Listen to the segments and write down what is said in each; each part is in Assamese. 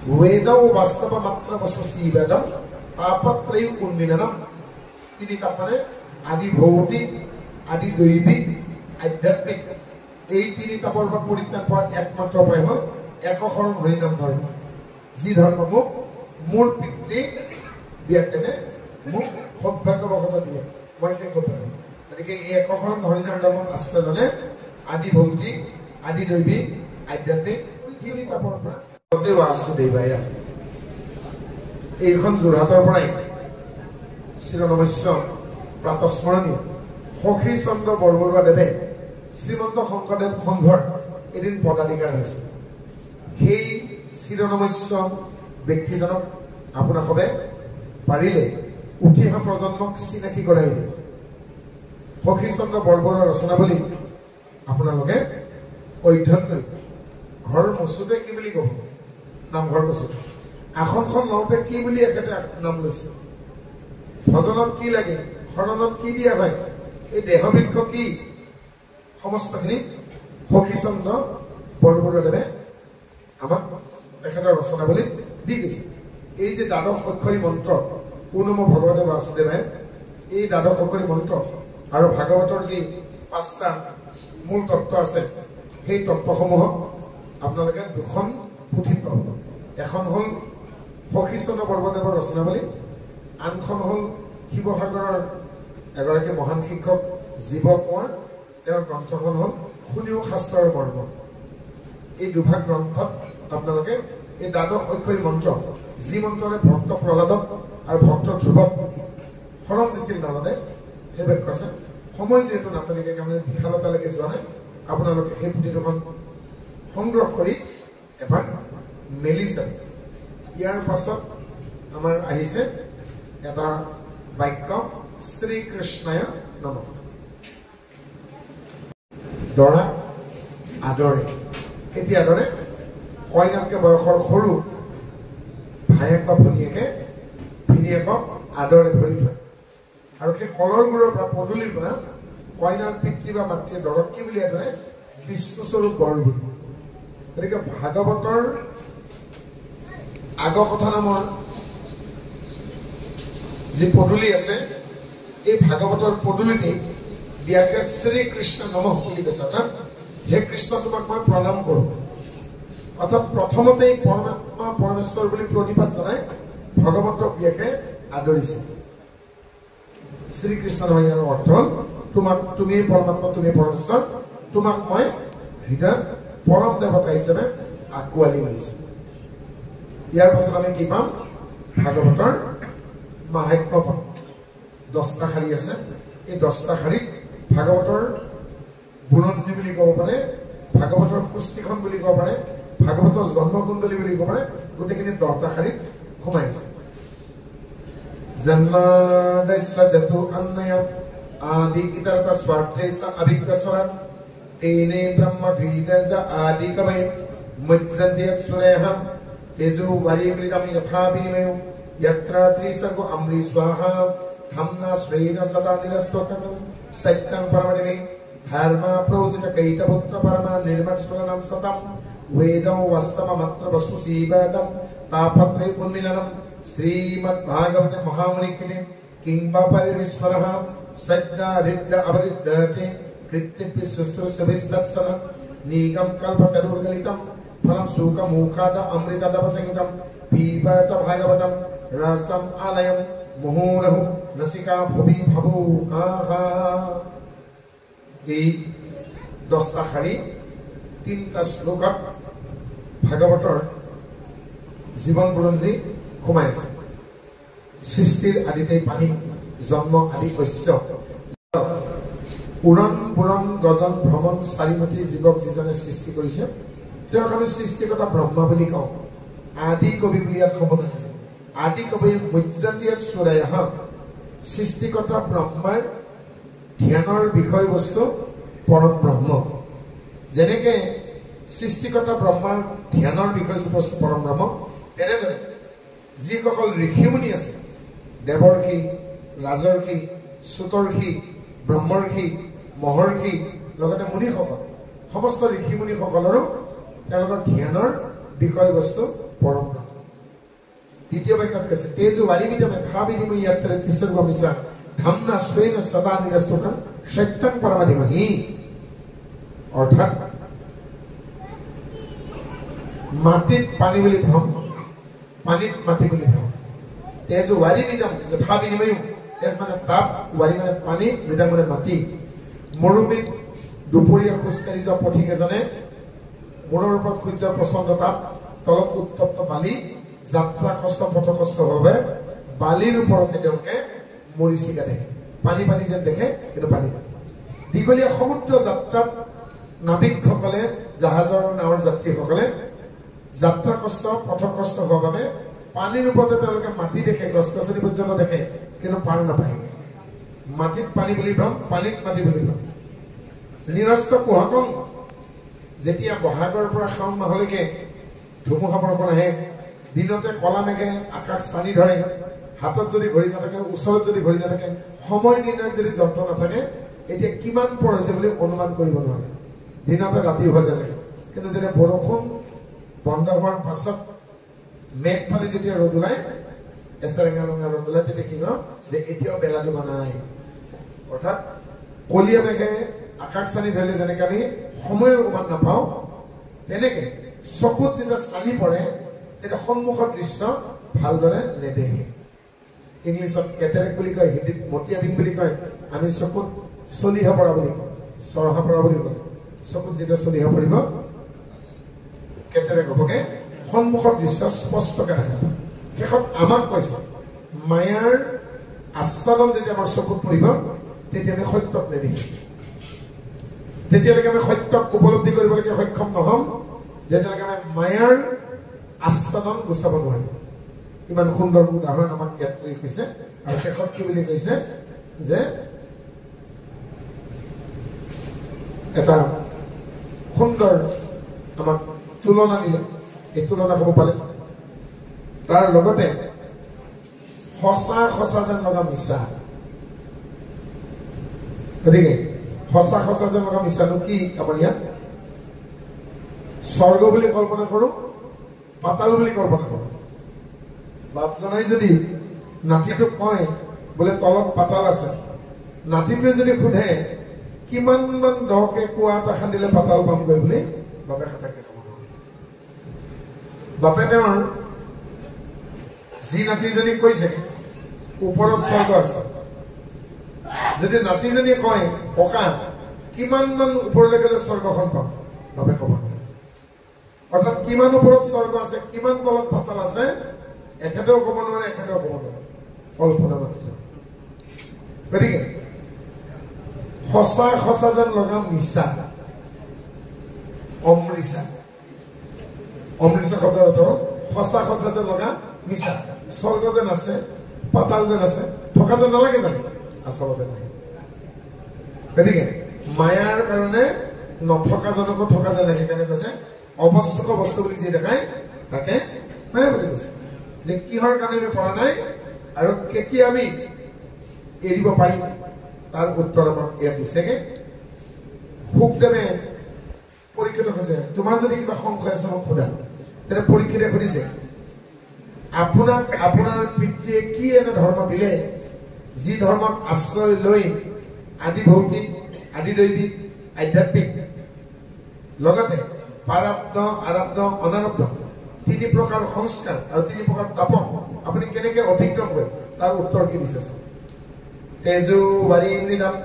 वेदौ वास्तवमात्र वस्तुसीवेदम तापत्रय उन्मिलनम তিনি তাৰপৰে আদি ভৌতিক আদি দৈবিক আধ্যাত্মিক এই তিনি তাপৰ পৰা পৰিত্ৰাণ পোৱাৰ একমাত্ৰ উপায় হ'ল একশৰণ হৰিনাম ধৰ্ম যি ধৰ্ম মোৰ পিতৃ বিয়াতেনে মোক সৌভাগ্যবশত দিয়ে মই সেই সৌভাগ্য গতিকে এই একশৰণ হৰিনাম ধৰ্মত আশ্ৰয় ল'লে আদি ভৌতিক আদি দৈবিক আধ্যাত্মিক তিনি তাপৰ পৰা বাসুদেৱায় এইখন যোৰহাটৰ পৰাই শিৰনমস্য প্ৰাতস্মৰণীয় সখী চন্দ্ৰ বৰবৰুৱাদেৱে শ্ৰীমন্ত শংকৰদেৱ সংঘৰ এদিন পদাধিকাৰ হৈছে সেই শিৰনমস্য ব্যক্তিজনক আপোনালোকে পাৰিলে উঠি অহা প্ৰজন্মক চিনাকি কৰাই দিয়ে সখী চন্দ্ৰ বৰবৰুৱা ৰচনাৱলী আপোনালোকে অধ্যয়ন কৰিব ঘৰ মচুতে কি বুলি ক'ব নামঘৰ মচুতে আসনখন লওঁতে কি বুলি এখেতে নাম লৈছে ভজনত কি লাগে শৰণত কি দিয়া হয় এই দেহবৃক্ষ কি সমস্তখিনি সখী চন্দ্ৰ বৰবৰুৱাদেৱে আমাক তেখেতৰ ৰচনাৱলীত দি গৈছে এই যে দ্বাদশ অক্ষৰী মন্ত্ৰ পুনম ভগৱতে বাসুদেৱায় এই দ্বাদশ অক্ষৰী মন্ত্ৰ আৰু ভাগৱতৰ যি 5টা মূল তত্ত্ব আছে সেই তত্ত্বসমূহক আপোনালোকে দুখন পুথিত পাব এখন হ'ল সখী চন্দ্ৰ বৰবৰুৱাদেৱৰ ৰচনাৱলী আনখন হ'ল শিৱসাগৰৰ এগৰাকী মহান শিক্ষক জীৱ কোঁৱৰ তেওঁৰ গ্ৰন্থখন হ'ল শুনিও শাস্ত্ৰৰ মৰ্ম এই দুভাগ গ্ৰন্থত আপোনালোকে এই দ্বাদশ অক্ষৰী মন্ত্ৰ যি মন্ত্ৰৰে ভক্ত প্ৰহ্লাদক আৰু ভক্ত ধ্ৰুৱক শৰণ দিছিল নাৰদে সেই বাক্য আছে সময় যিহেতু নাটনিকে কাৰণে বিশালতালৈকে যোৱা নাই আপোনালোকে সেই পুথি দুখন সংগ্ৰহ কৰি এবাৰ মেলি চাব ইয়াৰ পাছত আমাৰ আহিছে এটা বাক্য শ্ৰীকৃষ্ণায় নমঃ দৰা আদৰে কেতিয়া আদৰে কইনাতকৈ বয়সৰ সৰু ভায়েক বা ভিনীয়েকক আদৰে ধৰি থয় আৰু সেই কলৰ গুৰৰ পৰা পদূলিৰ পৰা কইনাৰ পিতৃ বা মাতৃয়ে দৰক কি বুলি আদৰে বিষ্ণুস্বৰূপ বৰ বুলি গতিকে ভাগৱতৰ আগকথা নামৰ যি পদূলি আছে এই ভাগৱতৰ পদূলিতে ব্যাসে শ্ৰীকৃষ্ণ নমঃ বুলি কৈছে অৰ্থাৎ হে কৃষ্ণ তোমাক মই প্ৰণাম কৰোঁ অৰ্থাৎ প্ৰথমতেই পৰমাত্মা পৰমেশ্বৰ বুলি প্ৰণিপাত জনাই ভগৱন্তক ব্যাসে আদৰিছে শ্ৰীকৃষ্ণ নহয় অৰ্থ তোমাক তুমি পৰমাত্মা তুমি পৰমেশ্বৰ তোমাক মই হৃদয়ত পৰম দেৱতা হিচাপে আঁকোৱালি লৈছো ইয়াৰ পাছত আমি কি পাম ভাগৱতৰ মাহাত্ম্য পাম 10টা শাৰী আছে এই 10টা শাৰীত ভাগৱতৰ বুৰঞ্জী বুলি ক'ব পাৰে ভাগৱতৰ পুষ্টিখন বুলি ক'ব পাৰে ভাগৱতৰ জন্মকুণ্ডলী বুলি ক'ব পাৰে গোটেইখিনি 10টা শাৰীত সোমাই আছে জন্মাদস্য জন্তু অন্নয় আদি ইতৰত স্বাৰ্থে স অভিজ্ঞস্বৰ তেনে ব্ৰহ্ম দ্বিদজ আদি কমে মজ্জন্তে সুৰেহ তেজো বলিমৃতম যথা বিনিময় यत्र त्रिसर्गो अमृत स्वाहा हमना श्रेण सदा निरस्तोकं सत्यं परमदिने धर्मा प्रोजित कैतपुत्र परमा निर्मत्स्वरनं सतं वेदं वस्तममत्र वस्तुसीवेदं तापत्रे उन्मिलनं श्रीमद्भागवते महामुनिकिने किंबा परिविस्मरः सज्ञा रिद्ध अवरिद्धते कृत्तिभि शुश्रूषभिस्तत्सन नीकं कल्पतरुर्गलितं फलं सुखमुखाद अमृतदवसंहितं पीबत भागवतं रसम आलयम मुहुरहु रसिका भुवि भवुकाहा এই 10টা শাৰী 3টা শ্লোকত ভাগৱতৰ জীৱন বুৰঞ্জী সোমাই আছে সৃষ্টিৰ আদিতে পানী জন্ম আদি ঐশ্য উৰণ পুৰণ গজন ভ্ৰমণ চাৰিমুঠি জীৱক যিজনে সৃষ্টি কৰিছে তেওঁক আমি সৃষ্টিকৰ্তা ব্ৰহ্মা বুলি কওঁ আদি কবি বুলি ইয়াত শব্দ আছে আদি কবি মজ্জন্তীয় সুৰেহ সৃষ্টিকৰ্তা ব্ৰহ্মাৰ ধ্যানৰ বিষয়বস্তু পৰম ব্ৰহ্ম যেনেকে সৃষ্টিকৰ্তা ব্ৰহ্মাৰ ধ্যানৰ বিষয়বস্তু পৰম ব্ৰহ্ম তেনেদৰে যিসকল ঋষিমুনি আছে দেৱৰ্ষি ৰাজৰ্ষি সুতৰ্ষি ব্ৰহ্মৰ্ষি মহৰ্ষি লগতে মুনিসকল সমস্ত ঋষিমুনিসকলৰো তেওঁলোকৰ ধ্যানৰ বিষয়বস্তু পৰম ব্ৰহ্ম দ্বিতীয় বাক্যত কৈছে তেজু বাৰিমিতমে খাবিনিমে ইয়াত্ৰে তিসৰ্গ মিছা ধামনা স্বেন সদা নিৰস্তকং সত্যং পৰমাধিমহি অৰ্থাৎ মাটিত পানী বুলি ভ্ৰম পানীত মাটি বুলি ভ্ৰম তেজু বাৰিমিতম যথা বিনিময় তেজ মানে তাপ বাৰি মানে পানী মৃদং মানে মাটি মৰুভূমিত দুপৰীয়া খোজকাঢ়ি যোৱা পথিক এজনে মূৰৰ ওপৰত সূৰ্যৰ প্ৰচণ্ড তাপ তলত উত্তপ্ত বালি যাত্ৰা কষ্ট পথ কষ্ট হবে বালিৰ ওপৰতে তেওঁলোকে মৰিচিকা দেখে পানী পানী যেন দেখে কিন্তু পানী নাই দীঘলীয়া সমুদ্ৰ যাত্ৰাত নাবিকসকলে জাহাজৰ নাৱৰ যাত্ৰীসকলে যাত্ৰা কষ্ট পথ কষ্ট হোৱাৰ বাবে পানীৰ ওপৰতে তেওঁলোকে মাটি দেখে গছ গছনি পৰ্যন্ত দেখে কিন্তু পাৰ নাপায় মাটিত পানী বুলি ভ্ৰম পানীত মাটি বুলি ভ্ৰম নিৰস্ত কুহকং যেতিয়া বহাগৰ পৰা শাওণ মাহলৈকে ধুমুহা বৰষুণ আহে দিনতে কলা মেঘে আকাশ চানি ধৰে হাতত যদি ঘড়ী নাথাকে ওচৰত যদি ঘড়ী নাথাকে সময় নিৰ্ণয় যদি যন্ত্ৰ নাথাকে এতিয়া কিমান পৰ হৈছে বুলি অনুমান কৰিব নোৱাৰে দিনতে ৰাতি হৈ যায় কিন্তু যেতিয়া বৰষুণ বন্ধ হোৱাৰ পাছত মেঘ ফালি যেতিয়া ৰ'দ ওলায় এচাৰেঙা ৰঙা ৰ'দ ওলায় তেতিয়া কি হয় যে এতিয়াও বেলা ডুবা নাই অৰ্থাৎ কলীয়া মেঘে আকাশ চানি ধৰিলে যেনেকৈ আমি সময়ৰ অনুমান নাপাওঁ তেনেকে চকুত যেতিয়া চানি পৰে তেতিয়া সন্মুখৰ দৃশ্য ভালদৰে নেদেখে ইংলিছত কেটেৰেক্ট বুলি কয় হিন্দীত মতিয়াবিন বুলি কয় আমি চকুত চলিহা পৰা বুলি কওঁ চৰহা পৰা বুলি কওঁ চকুত যেতিয়া চলিহা পৰিব কেটেৰেক্ট হ'বগে সন্মুখৰ দৃশ্য স্পষ্টকৈ দেখা শেষত আমাক কৈছে মায়াৰ আস্বাদন যেতিয়া আমাৰ চকুত পৰিব তেতিয়া আমি সত্যক নেদেখিম তেতিয়ালৈকে আমি সত্যক উপলব্ধি কৰিবলৈকে সক্ষম নহ'ম যেতিয়ালৈকে আমি মায়াৰ আস্বাদন গুচাব নোৱাৰিম ইমান সুন্দৰ উদাহৰণ আমাক ইয়াত কৈছে আৰু শেষত কি বুলি কৈছে যে এটা সুন্দৰ আমাক তুলনা দিলে এই তুলনা হ'ব পাৰে তাৰ লগতে সঁচা সঁচা যেন লগা মিছা গতিকে সঁচা সঁচা যেন লগা মিছানো কি আমাৰ ইয়াত স্বৰ্গ বুলি কল্পনা কৰোঁ পাতাল বুলি কল্পনা কৰোঁ বাপজনাই যদি নাতিটোক কয় বোলে তলত পাতাল আছে নাতিটোৱে যদি সোধে কিমান মান দহকে কুঁৱা এটা খান্দিলে পাতাল পামগৈ বুলি বাপে হাতাকে ক'ব বাপে তেওঁৰ যি নাতিজনীক কৈছে ওপৰত স্বৰ্গ আছে যদি নাতিজনীয়ে কয় ককা কিমান মান ওপৰলৈ গ'লে স্বৰ্গখন পাম বাপে ক'ব অৰ্থাৎ কিমান ওপৰত স্বৰ্গ আছে কিমান তলত পাতাল আছে এখেতেও ক'ব নোৱাৰে এখেতেও ক'ব নোৱাৰে কল্পনা মাত্ৰ গতিকে সঁচা সঁচা যেন লগা মিছা অমৃষা শব্দৰ অৰ্থ সঁচা সঁচা যেন লগা মিছা স্বৰ্গ যেন আছে পাতাল যেন আছে থকা যেন নালাগে জানো আচলতে নাই গতিকে মায়াৰ কাৰণে নথকাজনকো থকা যেন লাগে সেইকাৰণে কৈছে অবস্তুক বস্তু বুলি যি দেখায় তাকে মায়া বুলি কৈছে যে কিহৰ কাৰণে আমি পৰা নাই আৰু কেতিয়া আমি এৰিব পাৰিম তাৰ উত্তৰ আমাক ইয়াত দিছেগে শুকদেৱে পৰীক্ষিতক কৈছে তোমাৰ যদি কিবা সংশয় আছে মোক সোধা তেতিয়া পৰীক্ষিতে সুধিছে আপোনাক আপোনাৰ পিতৃয়ে কি এনে ধৰ্ম দিলে যি ধৰ্মত আশ্ৰয় লৈ আদি ভৌতিক আদি দৈবিক আধ্যাত্মিক লগতে প্ৰাৰব্ধ আৰব্ধ অনাৰব্ধ তিনি প্ৰকাৰ সংস্কাৰ আৰু তিনি প্ৰকাৰ তাপক আপুনি কেনেকৈ অতিক্ৰম কৰে তাৰ উত্তৰ কি দিছে তেজু বাৰী মৃদম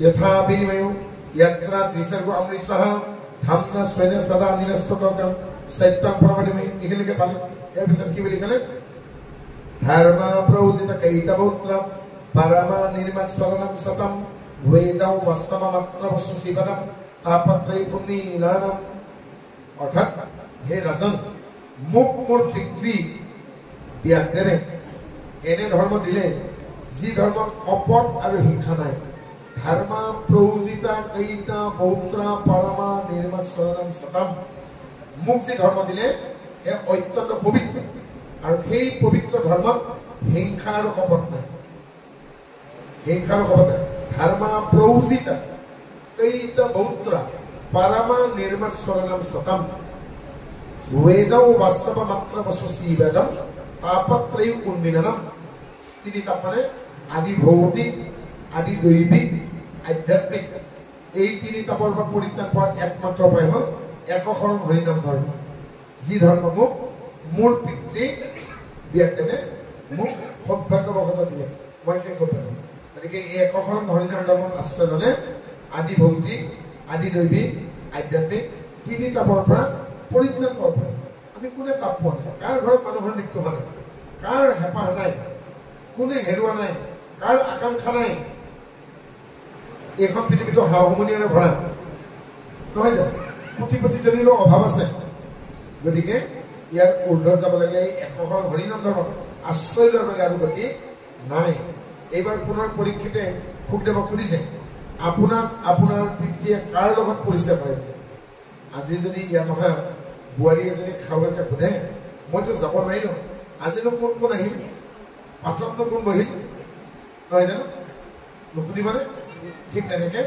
যথা বিনিময় ইয়াত্ৰা ত্ৰিসৰ্গ অমৃতসহ ধামনা স্বেন সদা নিৰস্তকং সত্যং পৰমাধিমহি এইখিনিকে পালে ইয়াৰ পিছত কি বুলি ক'লে ধৰ্ম প্ৰউজিত কৈতবৌত্ৰ পৰমা নিৰ্মাত স্মৰণম সতম বেদং বাস্তৱ মাত্ৰ বস্তু শিৱদম তাপত্ৰৈ পুণ্যি নানম অৰ্থাৎ হে ৰাজন মোক মোৰ পিতৃ ব্যাসদেৱে এনে ধৰ্ম দিলে যি ধৰ্মত কপট আৰু হিংসা নাই ধৰ্ম প্ৰউজিতা কৈতা পৌত্ৰা পৰমা নিৰ্মাত স্মৰণম সতম মোক যি ধৰ্ম দিলে এয়া অত্যন্ত পবিত্ৰ আৰু সেই পবিত্ৰ ধৰ্মত হিংসা আৰু কপট নাই হিংসা আৰু কপট নাই ধৰ্ম প্ৰউজিতা কৈতা পৌত্ৰা পৰমা নিৰ্মাত স্মৰণম সতম বেদং বাস্তৱ মাত্ৰ বস্তু বেদম তাপত্ৰয়ী উন্মিলনম তিনিটা মানে আদি ভৌতিক আদি দৈবিক আধ্যাত্মিক এই তিনি তাপৰ পৰা পৰিত্ৰাণ পোৱাৰ একমাত্ৰ উপায় হ'ল একশৰণ হৰিনাম ধৰ্ম যি ধৰ্ম মোক মোৰ পিতৃ বিয়াতেনে মোক সৌভাগ্যবশত দিলে মই সেই সৌভাগ্য গতিকে এই একশৰণ হৰিনাম ধৰ্মত আশ্ৰয় ল'লে আদি ভৌতিক আদি দৈবিক আধ্যাত্মিক তিনি তাপৰ পৰা পৰিত্ৰাণ পাব পাৰে আমি কোনে তাপ পোৱা নাই কাৰ ঘৰত মানুহৰ মৃত্যু হোৱা নাই কাৰ হেঁপাহ নাই কোনে হেৰুৱা নাই কাৰ আকাংক্ষা নাই এইখন পৃথিৱীটো হা হুমনিয়াৰে ভৰা নহয় জানো কোটিপতিজনীৰো অভাৱ আছে গতিকে ইয়াৰ ঊৰ্ধত যাব লাগে এই একশৰণ হৰিনাম ধৰ্মত আশ্ৰয় লোৱাৰ বাবে আৰু গতি নাই এইবাৰ পুনৰ পৰীক্ষিতে সুখদেৱক সুধিছে আপোনাক আপোনাৰ পিতৃয়ে কাৰ লগত পৰিচয় কৰে আজি যদি ইয়াত নহয় বোৱাৰী এজনী খাৱৈকে সোধে মইতো যাব নোৱাৰিলোঁ আজিনো কোন কোন আহিল পাঠকনো কোন বহিল নহয় জানো নুসুধিবনে ঠিক তেনেকৈ